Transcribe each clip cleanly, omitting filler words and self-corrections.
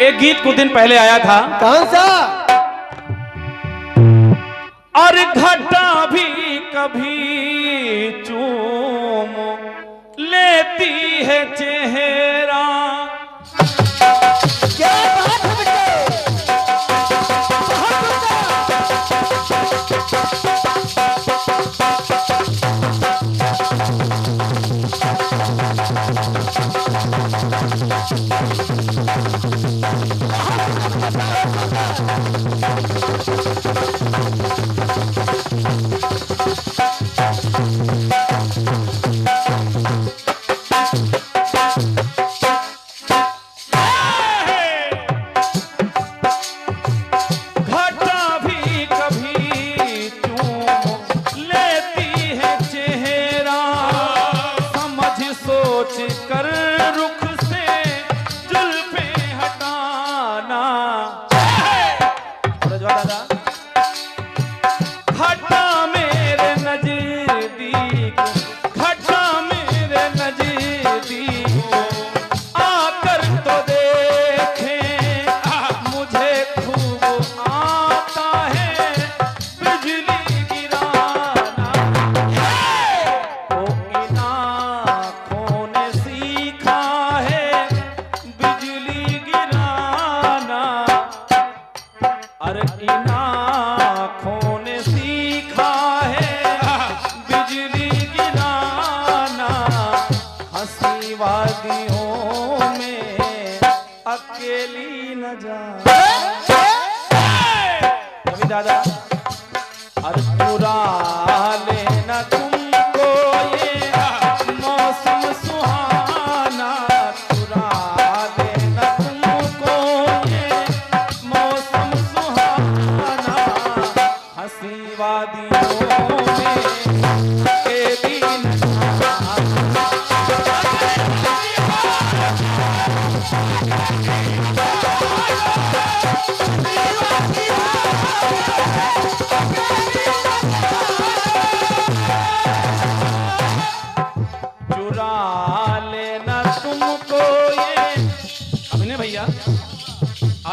एक गीत कुछ दिन पहले आया था। कौन सा? और घटा भी कभी चूम लेती है चेहरा। क्या बात है बेटे, कर रुख से जुल्फे हटाना। दादा घटा मेरे नजदीक, घटा मेरे नजदीक आकर तो देखे, मुझे खूब आता है बिजली गिराना। तो इन आँखों ने सीखा है बिजली गिराना। अरे इन आँखों ने सीखा है बिजली गिराना। हंसी वादियों में अकेली न जा। कभी दादा अरे चुरा लेना तुमको ये मौसम सुहाना। चुरा लेना तुमको ये मौसम सुहाना। हंसी वादियों में के दिन चुरा लेना तुमको ये। अभिनय भैया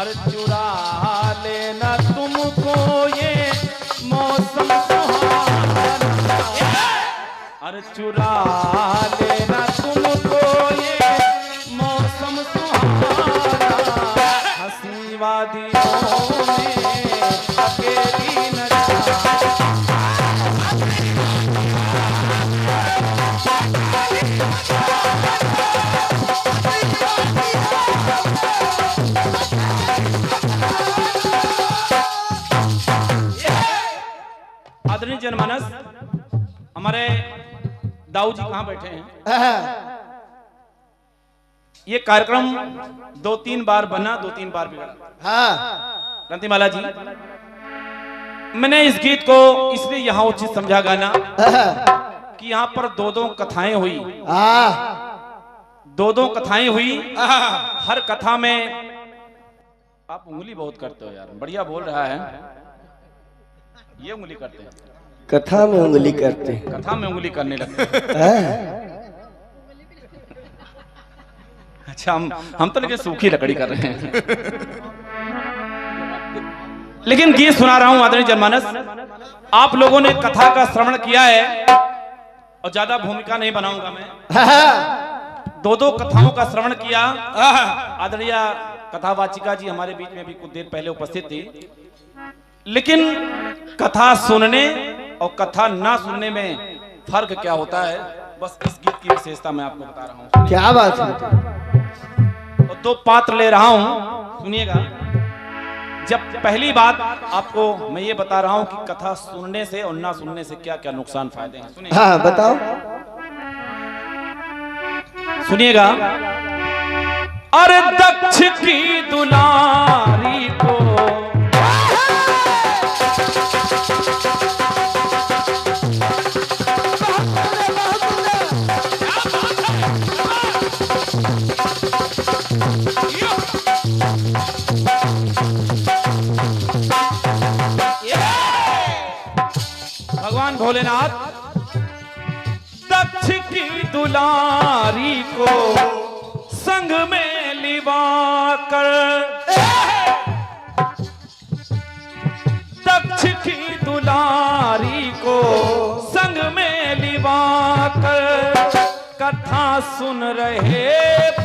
अरे चुरा लेना तुमको ये मौसम सुहाना। अरे चुरा लेना तुमको ये मौसम सुहाना। हंसी वादियों में अकेली न जा। आदरणीय जनमानस, हमारे दाऊ जी कहाँ बैठे हैं? ये कार्यक्रम 2-3 बार बना, 2-3 बार बिगड़ा। हाँ क्रांतिमाला जी, मैंने इस गीत को इसलिए यहाँ उचित समझा गाना कि यहाँ पर 2-2 कथाएं हुई। 2-2 कथाएं हुई। हर कथा में आप उंगली बहुत करते हो यार, बढ़िया बोल रहा है। ये उंगली करते हैं, कथा में उंगली करते हैं, कथा में उंगली करने लगते हैं। अच्छा हम तो लेकिन सूखी लकड़ी कर रहे हैं। लेकिन गीत सुना रहा हूं आदरणीय जनमानस। आप लोगों ने कथा का श्रवण किया है और ज्यादा भूमिका नहीं बनाऊंगा मैं। 2-2 कथाओं का श्रवण किया। आदरणीय कथावाचिका जी हमारे बीच में भी कुछ देर पहले उपस्थित थी। लेकिन कथा सुनने और कथा ना सुनने में फर्क क्या होता है, बस इस गीत की विशेषता मैं आपको बता रहा हूँ। क्या बात है? और 2 पात्र ले रहा हूँ, सुनिएगा। जब पहली बात आपको मैं ये बता रहा हूँ कि कथा सुनने से और ना सुनने से क्या क्या नुकसान फायदे हैं। सुनिए। हाँ बताओ। सुनिएगा। अरे दक्ष की दुलारी को भगवान भोलेनाथ दक्ष की दुलारी को संग में लिवा कर सुन रहे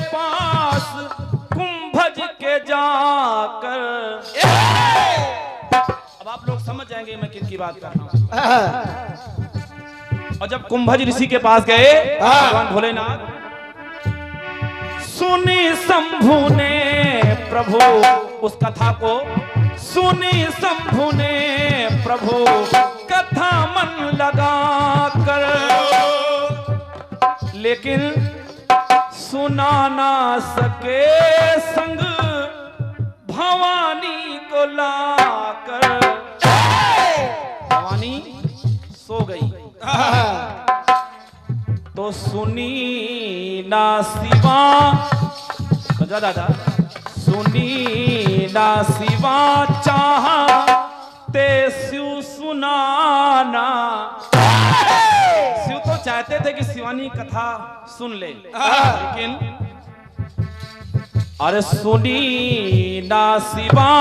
पास कुंभज के जाकर। अब आप लोग समझ जाएंगे मैं किनकी बात कर रहा हूं। और जब कुंभज ऋषि के पास गए भगवान भोलेनाथ, सुनी शंभु ने प्रभु उस कथा को, सुनी शंभु ने प्रभु कथा मन लगा कर, लेकिन सुना ना सके संग भवानी को लाकर। भवानी सो गई तो सुनी ना सिवा, बजा दादा, सुनी ना सिवा चाहते शिव सुनाना। शिव तो चाहते थे कि शिवानी कथा सुन ले, लेकिन अरे सुनी ना सिवा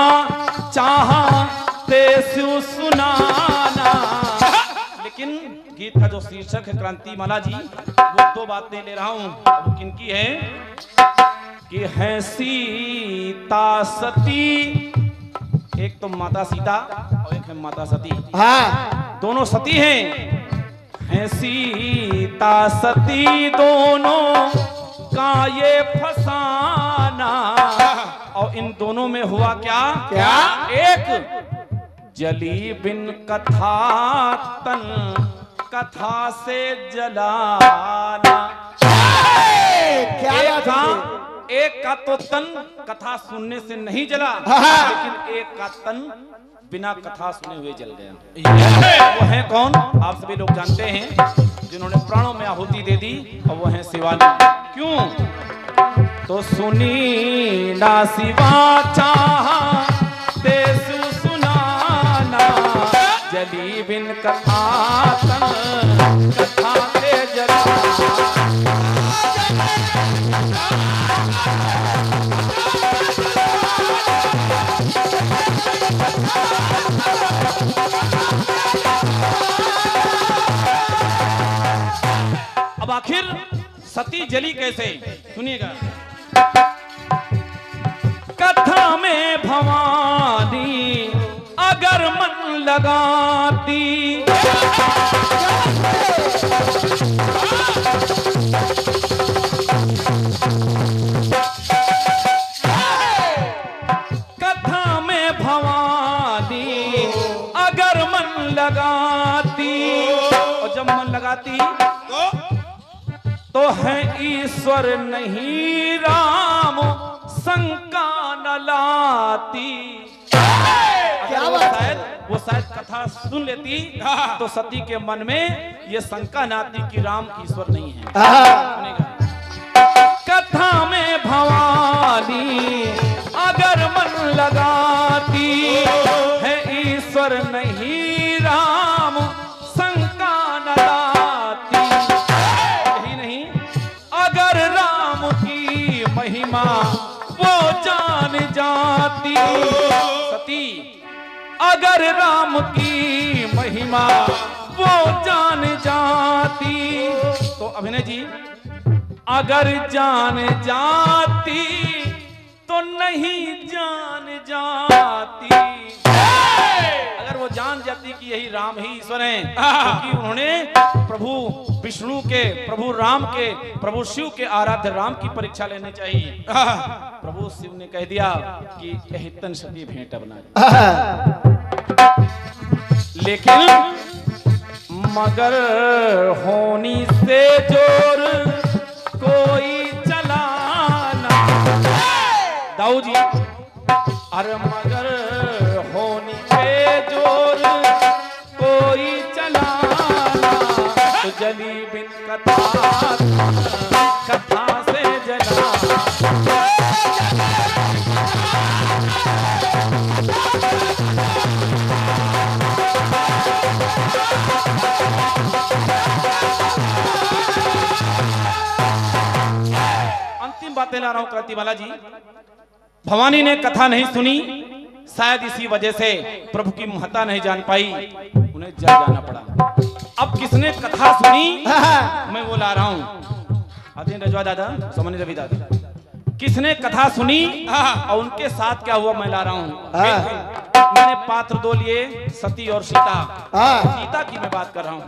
चाहते शिव सुनाना। लेकिन गीत का जो शीर्षक है क्रांति माला जी, वो दो बातें ले रहा हूं। वो किनकी है कि है सीता सती, एक तो माता सीता और एक है माता सती। दोनों सती हैं। है सीता सती दोनों का ये फसाना। और इन दोनों में हुआ क्या? एक जली बिन कथा तन कथा से जलाना। एक का तो तन कथा सुनने से नहीं जला, लेकिन एक का तन बिना कथा सुने हुए जल गया। वो है कौन? आप सभी लोग जानते हैं, जिन्होंने प्राणों में आहुति दे दी, और वो है शिवानी। क्यों? तो सुनी ना सिवा चाहते शिव सुनाना, जली बिन कथा तन कथा से जला। अब आखिर सती जली कैसे? सुनिएगा। कथा में भवानी अगर मन लगाती, कथा में भवानी अगर मन लगाती, और जब मन लगाती तो है ईश्वर नहीं राम शंका न लाती। वो शायद कथा सुन लेती तो सती के मन में ये शंका न आती कि राम ईश्वर नहीं है। कथा में भवानी अगर मन लगाती, है ईश्वर नहीं राम शंका न लाती। यही नहीं, अगर राम की महिमा वो जान जाती, सती अगर राम की महिमा वो जान जाती, तो अभिनय जी, अगर जान जाती तो नहीं जान जाती। अगर वो जान जाती कि यही राम ही ईश्वर हैं, क्योंकि उन्होंने प्रभु विष्णु के, प्रभु राम के, प्रभु शिव के आराध्य राम की परीक्षा लेनी चाहिए। प्रभु शिव ने कह दिया कि यही तन सती भेंट बना। लेकिन मगर होनी से जोर कोई चलाना। दाऊ जी, अरे मगर होनी पे जोर कोई चलाना, तो जली बिन कथा कथा से जला। अंतिम बातें ला रहा हूं क्रांति माला जी। भवानी ने कथा नहीं सुनी, शायद इसी वजह से प्रभु की महत्ता नहीं जान पाई, उन्हें जल जाना पड़ा। अब किसने कथा सुनी मैं वो ला रहा हूं। आते हैं रजवा दादा, समझ रवि दादा, किसने कथा सुनी और उनके साथ क्या हुआ मैं ला रहा हूँ। मैंने पात्र दो लिए, सती और सीता। सीता की मैं बात कर रहा हूँ।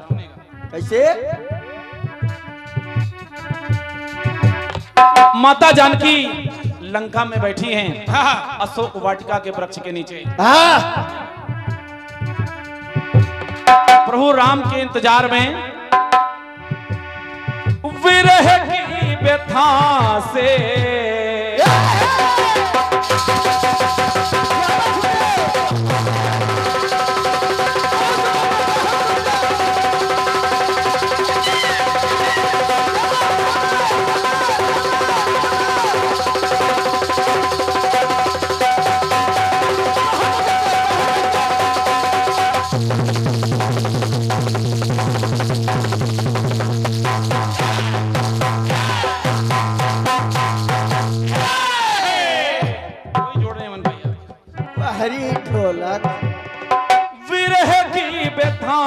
कैसे? माता जानकी लंका में बैठी हैं अशोक वाटिका के वृक्ष के नीचे। प्रभु राम के इंतजार में विरह की व्यथा से हरी ढोलक विरह की व्यथा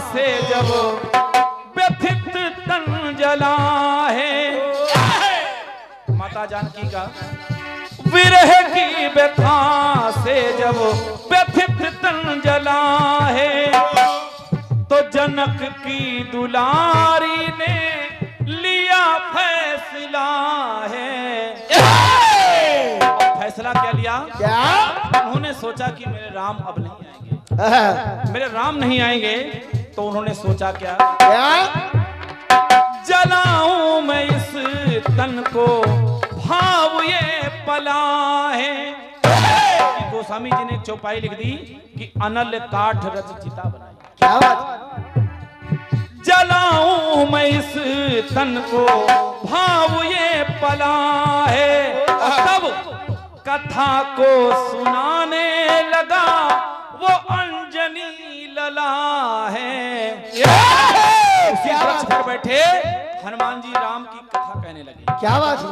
से जब व्यथित तन जला है। माता जानकी का विरह की व्यथा से जब व्यथित तन जला है, तो जनक की दुलारी ने लिया फैसला है। फैसला क्या लिया? क्या? उन्होंने सोचा कि मेरे राम अब नहीं आएंगे, मेरे राम नहीं आएंगे, तो उन्होंने सोचा क्या? जलाऊं मैं इस तन को, भाव ये पला है। गोस्वामी जी ने एक चौपाई लिख दी कि अनल काठ रच चिता बनाई। क्या बात? जलाऊं मैं इस तन को, भाव ये पला है। तब कथा को सुनाने लगा वो अंजनी लला है। उसी वृक्ष पर बैठे हनुमान जी राम की कथा कहने लगे। क्या बात है?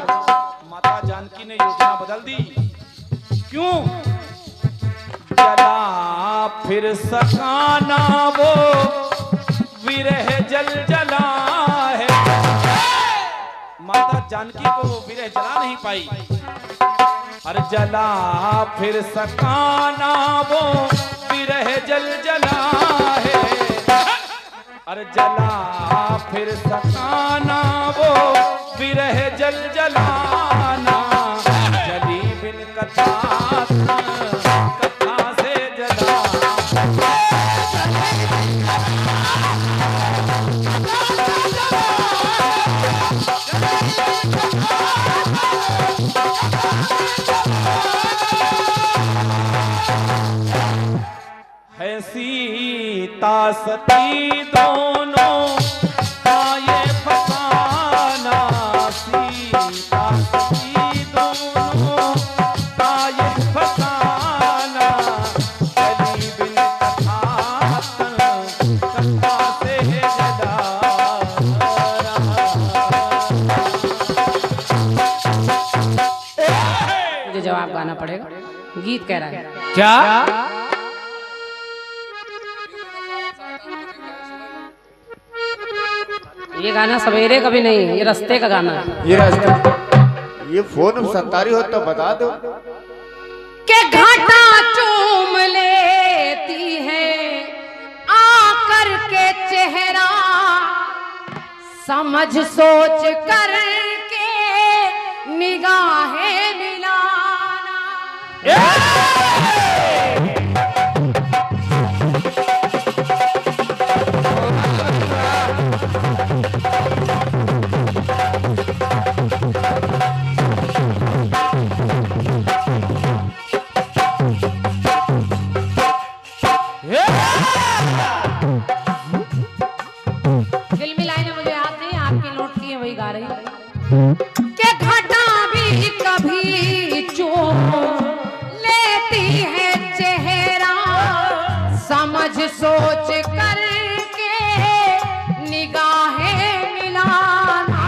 माता जानकी ने योजना बदल दी। क्यों? जला फिर सकाना वो विरह जल जला है। माता जानकी को वो विरह जला नहीं पाई। अरे जला फिर सकाना वो विरह जल जला है। अरे जला फिर सकाना वो विरह जल जलाना, जली बिन कथा कथा से जला। है सीता सती दोनों का ये फसाना, सीता सती दोनों का ये फसाना, चली बिन कथा कथा से जला मुझे जवाब गाना पड़ेगा। गीत कह रहा है क्या? ये गाना सवेरे कभी नहीं, ये रास्ते का गाना है। ये रास्ते, ये फोन सतारी हो तो बता दो। के घाटा चूम लेती है आकर के चेहरा, समझ सोच कर के निगाहें मिलाना। फिल्मी लाइनें मुझे याद नहीं, आपकी नोट की है वही गा रही हूँ। के घटा भी कभी चूम लेती है चेहरा, समझ सोच कर के निगाहें मिलाना,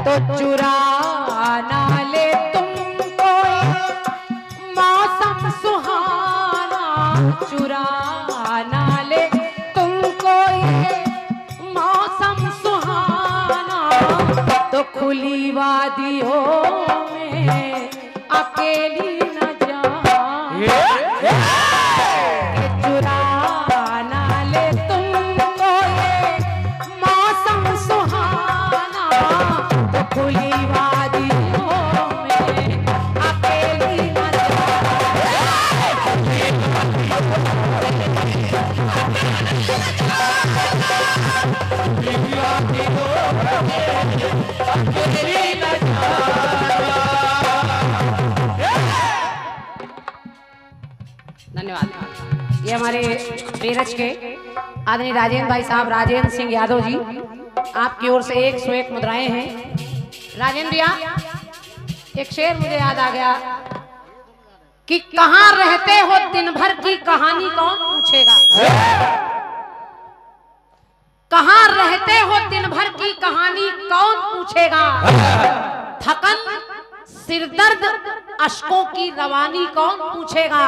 तो चुरा ना ले तुमको मौसम सुहाना, चुरा ना ले तुमको मौसम सुहाना। खुली वादियों में अकेली न जा चुरा ना ले तुमको ये मौसम सुहाना तो खुली वादियों में अकेली न जा धन्यवाद। ये हमारे बेरज के आदरणीय राजेंद्र भाई साहब राजेंद्र सिंह यादव जी, आपकी ओर से 101 मुद्राएं हैं। राजेंद्र भैया, एक शेर मुझे याद आ गया कि कहाँ रहते हो दिन भर की कहानी कौन पूछेगा। कहाँ रहते हो दिन भर की कहानी कौन पूछेगा। थकन सिरदर्द अश्कों की रवानी कौन पूछेगा।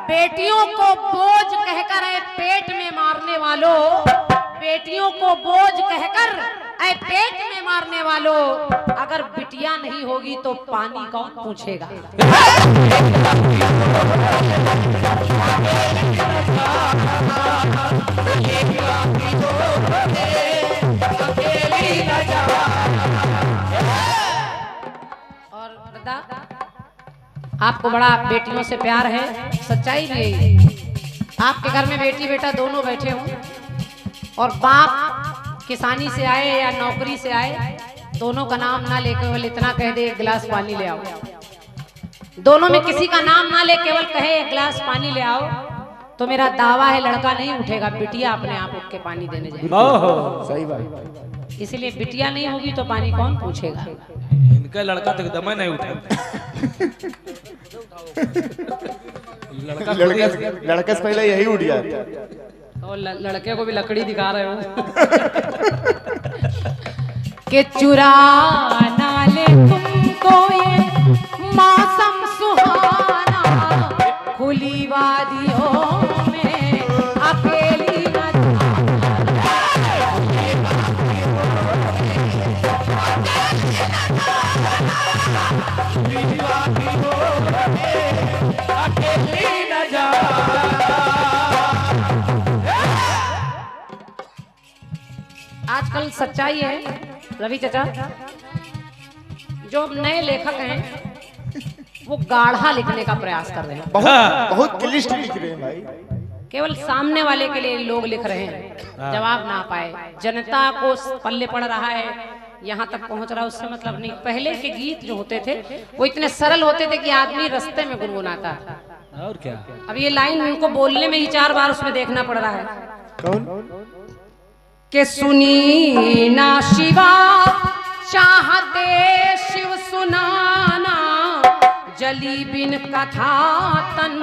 बेटियों को बोझ कहकर ऐ पेट में मारने वालों, बेटियों को बोझ कहकर ऐ पेट में मारने वालों, अगर बिटिया नहीं होगी तो पानी कौन पूछेगा। और दादा, आपको बड़ा बेटियों से प्यार है, सच्चाई भी है। आपके घर में बेटी बेटा दोनों बैठे हों और बाप किसानी से आए या नौकरी से आए, दोनों का नाम ना ले, केवल इतना कह दे एक गिलास पानी ले आओ। दोनों में किसी का नाम ना ले, केवल कहे एक गिलास पानी ले आओ, तो मेरा दावा है लड़का नहीं उठेगा, बिटिया अपने आप उठ के पानी देने जाएगी। सही बात। इसलिए बिटिया नहीं होगी तो पानी कौन पूछेगा। इनका लड़का तो एकदम नहीं उठा। लड़का से पहले यही उठ जाता। और लड़के को भी लकड़ी दिखा रहे हो कि चुरा ना ले तुमको ये मौसम सुहाना, खुली वादियों में अकेली न जा। आजकल सच्चाई है रवि चाचा, जो नए लेखक हैं वो गाढ़ा लिखने का प्रयास कर रहे हैं, बहुत क्लिष्ट लिख रहे हैं भाई। केवल सामने वाले के लिए लोग लिख रहे हैं, जवाब ना पाए, जनता को पल्ले पड़ रहा है, यहाँ तक पहुँच रहा है, उससे मतलब नहीं। पहले के गीत जो होते थे वो इतने सरल होते थे कि आदमी रास्ते में गुनगुनाता था। और क्या, अब ये लाइन उनको बोलने में ही 4 बार उसमें देखना पड़ रहा है। कौन के सुनी ना शिवा चाहते शिव सुनाना, जली बिन कथा तन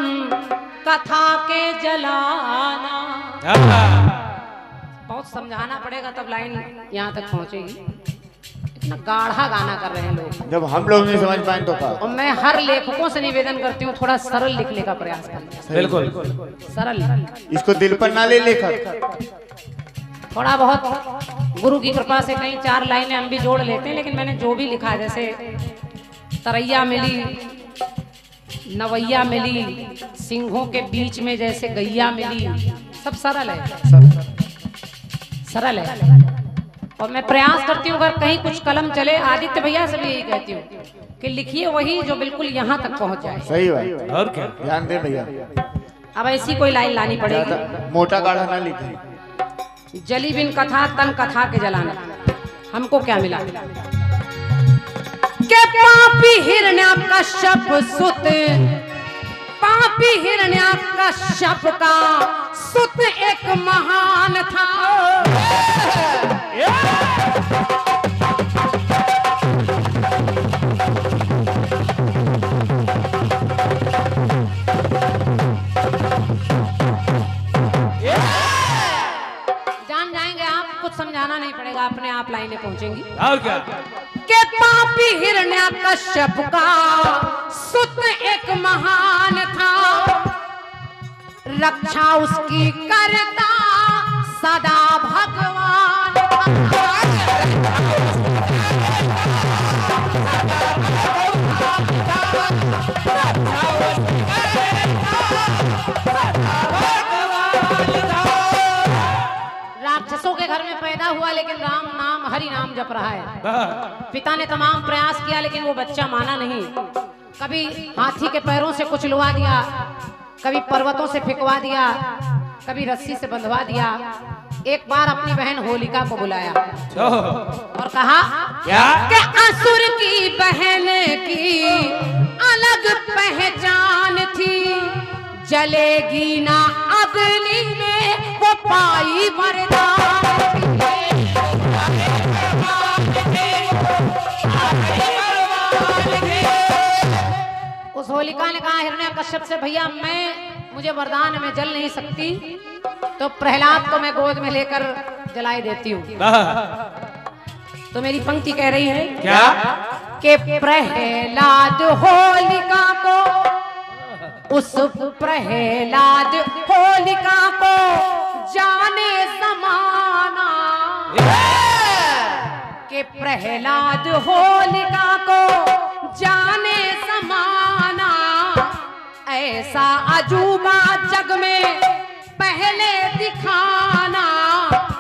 कथा के जलाना। बहुत समझाना पड़ेगा तब लाइन यहाँ तक पहुँचेगी। इतना गाढ़ा गाना कर रहे हैं लोग, जब हम लोग नहीं समझ पाए तो और मैं हर लेखकों से निवेदन करती हूँ थोड़ा सरल लिखने का प्रयास करना। बिल्कुल सरल, इसको दिल पर ना ले लेखक। थोड़ा बहुत गुरु की कृपा से कहीं 4 लाइनें हम भी जोड़ लेते हैं, लेकिन मैंने जो भी लिखा है, जैसे तरैया मिली, नवैया मिली, सिंहों के बीच में जैसे गैया मिली, सब सरल है, सरल है। और मैं प्रयास करती हूँ अगर कहीं कुछ कलम चले, आदित्य भैया से भी यही कहती हूँ कि लिखिए वही जो बिल्कुल यहाँ तक पहुँच जाए। सही बात। और क्या, ध्यान दे भैया, अब ऐसी कोई लाइन लानी पड़ेगी। मोटा गाढ़ा ना लिखे। जली बिन कथा तन कथा के जलाना, हमको क्या मिला के पापी हिरण्यकश्यप सुत, पापी हिरण्यकश्यप का सुत एक महान था। जान जाएंगे आप, कुछ समझाना नहीं पड़ेगा, अपने आप लाइनें पहुंचेंगी। और क्या, के पापी हिरण्यकश्यप का सुत एक महान था, रक्षा उसकी करता सदा भगवान था। घर में पैदा हुआ लेकिन राम नाम हरि नाम जप रहा है। पिता ने तमाम प्रयास किया लेकिन वो बच्चा माना नहीं। कभी हाथी के पैरों से कुचलवा दिया, कभी पर्वतों से फेंकवा दिया, कभी रस्सी से बंधवा दिया। एक बार अपनी बहन होलिका को बुलाया और कहा क्या कि असुर की बहन की अलग पहचान थी, जलेगी ना अग्नि में वो पाई वरदान। उस होलिका ने कहा हिरण्यकश्यप से, भैया मुझे वरदान में जल नहीं सकती, तो प्रहलाद को मैं गोद में लेकर जलाई देती हूँ। तो मेरी पंक्ति कह रही है क्या कि प्रहलाद होलिका को, उस प्रहलाद होलिका को जाने समाना, कि प्रहलाद होलिका को जाने समाना, ऐसा अजूबा जग में पहले दिखाना।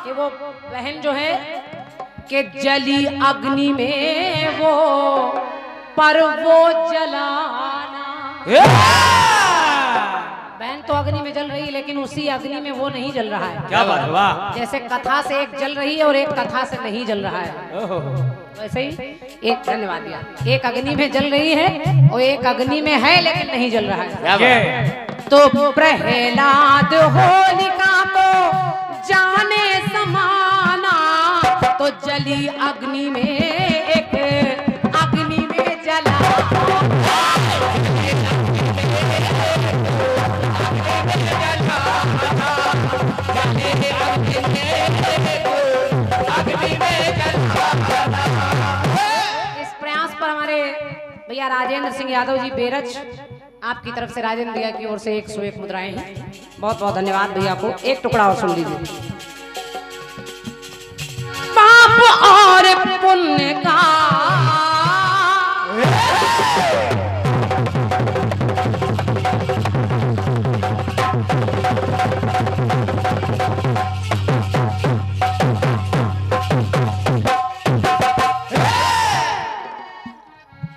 कि वो बहन जो है कि जली अग्नि में वो पर वो जलाना। बहन तो अग्नि में जल रही है लेकिन उसी अग्नि में वो नहीं जल रहा है। क्या बात है, वाह। जैसे कथा से एक जल रही है और एक कथा से नहीं जल रहा है, वैसे ही एक, धन्यवाद दिया, एक अग्नि में जल रही है और एक अग्नि में है लेकिन नहीं जल रहा है। तो प्रहलाद होलिका को जाने समाना, तो जली अग्नि में एक अग्नि में जला। इस प्रयास पर हमारे भैया राजेंद्र सिंह यादव जी बेरज, आपकी तरफ से राजेंद्र भैया की ओर से 101 मुद्राएं हैं। बहुत बहुत धन्यवाद भैया को। एक टुकड़ा और सुन लीजिए। पाप और पुण्य का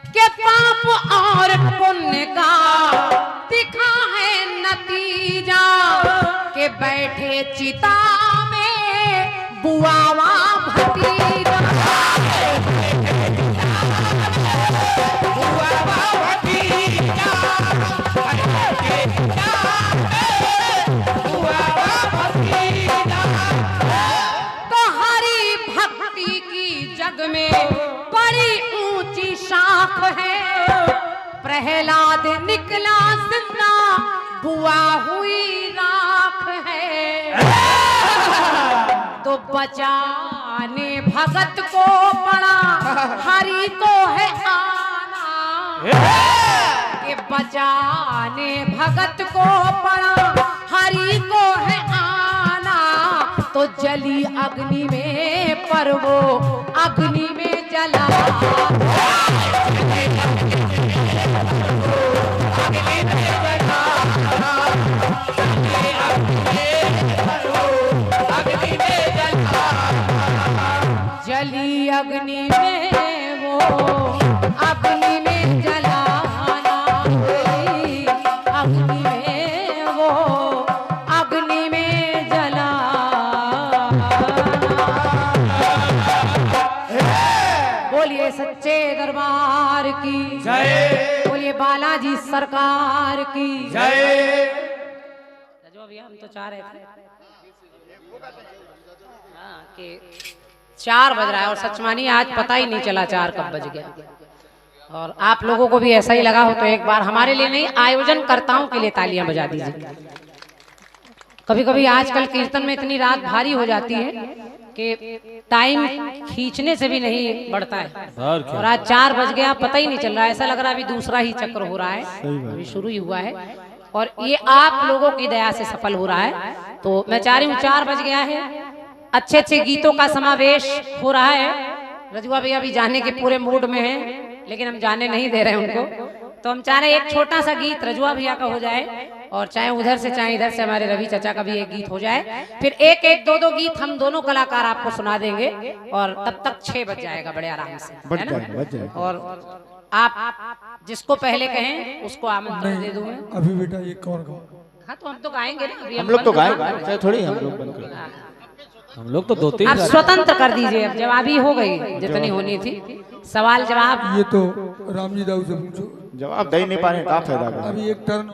के पाप और पुण्य का दिखा है नतीजा, के बैठे चिता में बुआवा भतीजा। तो हरि भक्ति की जग में बड़ी ऊंची शाख है, प्रहलाद निकला जिंदा बुआ हुई राख है। तो बचाने भगत को पड़ा हरि को है आना, कि बचाने भगत को पड़ा हरि को है आना। तो जली अग्नि में पर वो अग्नि में जला। जली अग्नि में वो अग्नि में जलाना, अग्नि में वो अग्नि में जला। बोलिए सच्चे दरबार की जय, बोलिए बालाजी सरकार की जय। जो भैया हम तो चाह रहे थे कि 4 बज रहा है और सच मानिए आज पता ही नहीं चला 4 कब बज गया। और आप लोगों को भी ऐसा ही लगा हो तो एक बार हमारे लिए नहीं, आयोजनकर्ताओं के लिए तालियां बजा दीजिए। कभी कभी आजकल कीर्तन में इतनी रात भारी हो जाती है कि टाइम खींचने से भी नहीं बढ़ता है, और आज 4 बज गया पता ही नहीं चल रहा है। ऐसा लग रहा है अभी दूसरा ही चक्र हो रहा है, अभी शुरू ही हुआ है और ये आप लोगों की दया से सफल हो रहा है। तो मैं चाह रही हूँ 4 बज गया है, अच्छे अच्छे गीतों का समावेश हो रहा है। रजुआ भैया भी जाने के पूरे मूड में हैं, लेकिन हम जाने नहीं दे रहे हैं उनको। तो हम चाह रहे हैं एक छोटा सा गीत रजुआ भैया का हो जाए और चाहे उधर से चाहे इधर से हमारे रवि चाचा का भी एक गीत हो जाए, फिर एक एक दो दो गीत हम दोनों कलाकार आपको सुना देंगे और तब तक 6 बज जाएगा बड़े आराम से, है ना। और आप जिसको पहले कहें उसको आमंत्रण दे दूं मैं। अभी बेटा एक और गाओ। हाँ तो हम तो गाएंगे ना, अभी हम लोग तो बंद गाएंगे, करो। चाहे थोड़ी हम लोग बंद करें। हम लोग तो 2-3 आप स्वतंत्र कर दीजिए, अब जवाबी हो गई जितनी होनी थी, सवाल जवाब। ये तो रामजी दाऊ से पूछो। जवाब दे नहीं पाने का फायदा। अभी एक टर्न